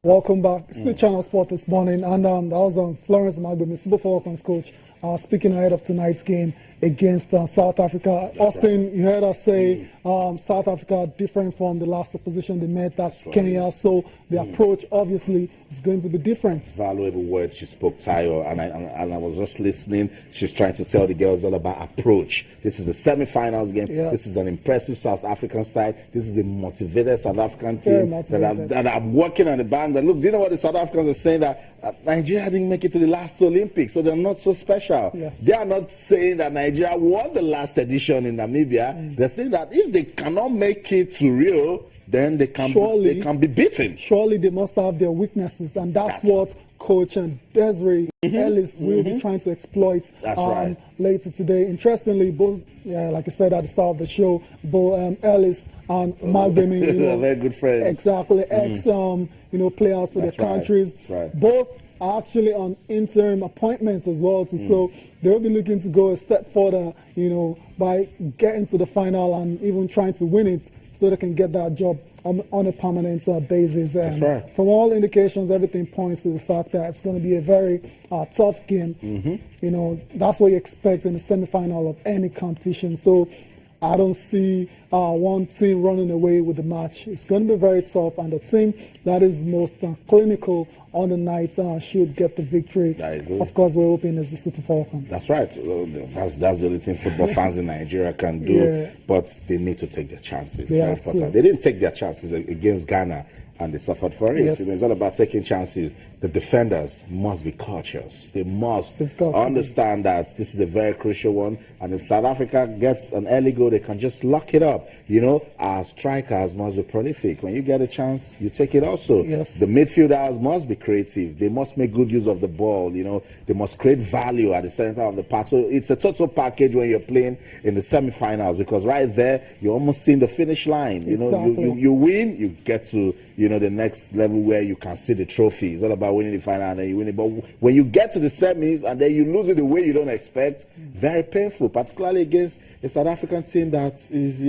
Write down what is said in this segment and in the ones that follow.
Welcome back. It's the Channel Sport this morning, and that was Florence Magbemi, Super Falcons coach, speaking ahead of tonight's game against South Africa. Austin, you heard us say South Africa different from the last opposition they met, that's Kenya, so the approach obviously is going to be different. Valuable words she spoke, Tayo, and I was just listening. She's trying to tell the girls all about approach. This is the semi-finals game. Yes. This is an impressive South African side. This is a motivated South African team that are working on the band. But look, do you know what the South Africans are saying? That Nigeria didn't make it to the last Olympics, so they're not so special. Yes. They are not saying that Nigeria won the last edition in Namibia. They're saying that if they cannot make it to Rio, then they can be beaten. Surely they must have their weaknesses, and that's what Coach Desiree Ellis will be trying to exploit later today. Interestingly, both, like I said at the start of the show, both Ellis and Magbemi, very good friends. Exactly, players for their countries. Both are actually on interim appointments as well, too. So they'll be looking to go a step further, by getting to the final and even trying to win it, so they can get that job on a permanent basis. From all indications, everything points to the fact that it's going to be a very tough game. That's what you expect in the semi-final of any competition. So I don't see one team running away with the match. It's going to be very tough, and the team that is most clinical on the night should get the victory. Of course, we're hoping it's the Super Falcons. That's right. That's the only thing football fans in Nigeria can do. But they need to take their chances. Very important. They didn't take their chances against Ghana, and they suffered for it. It's all about taking chances. The defenders must be cautious. They must understand that this is a very crucial one. And if South Africa gets an early goal, they can just lock it up. Our strikers must be prolific. When you get a chance, you take it also. The midfielders must be creative. They must make good use of the ball. They must create value at the center of the park. So it's a total package when you're playing in the semi-finals, because right there, you're almost seeing the finish line. You win, you get to the next level where you can see the trophy. It's all about winning the final and then you win it. But when you get to the semis and then you lose it the way you don't expect, very painful, particularly against a South African team that is,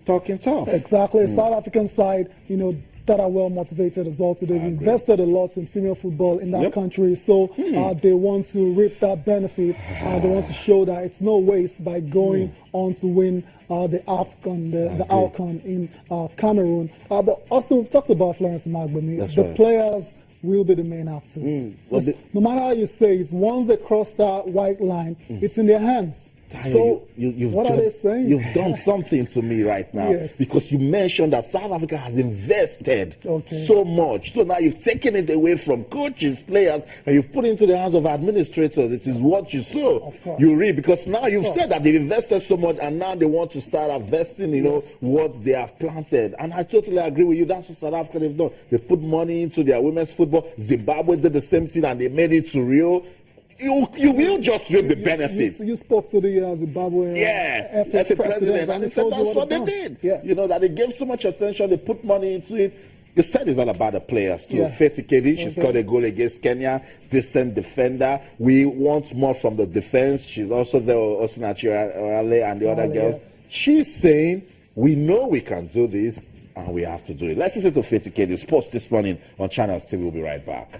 talking tough. Exactly. South African side, that are well motivated as well. They've invested a lot in female football in that country, so they want to reap that benefit. They want to show that it's no waste by going on to win the AWCON, the AWCON in Cameroon. But Austin, we've talked about Florence Magbemi. The players will be the main actors. No matter how you say it, once they cross that white line, it's in their hands. So, what are they saying? You've done something to me right now, because you mentioned that South Africa has invested so much. So now you've taken it away from coaches, players, and you've put it into the hands of administrators. It is what you sow, you reap. Because now you've said that they've invested so much, and now they want to start investing, what they have planted. And I totally agree with you. That's what South Africa have done. They've put money into their women's football. Zimbabwe did the same thing, and they made it to Rio. You will just reap the benefits. You spoke to the Zimbabwe FA president, and they said that's what they did. That they gave so much attention, they put money into it. They said it's all about the players too. Faith Ikedi, she scored a goal against Kenya, decent defender. We want more from the defense. She's also there, Osinachi Orale and the other girls. She's saying, we know we can do this, and we have to do it. Let's listen to Faith Ikedi, Sports this morning on Channels TV. We'll be right back.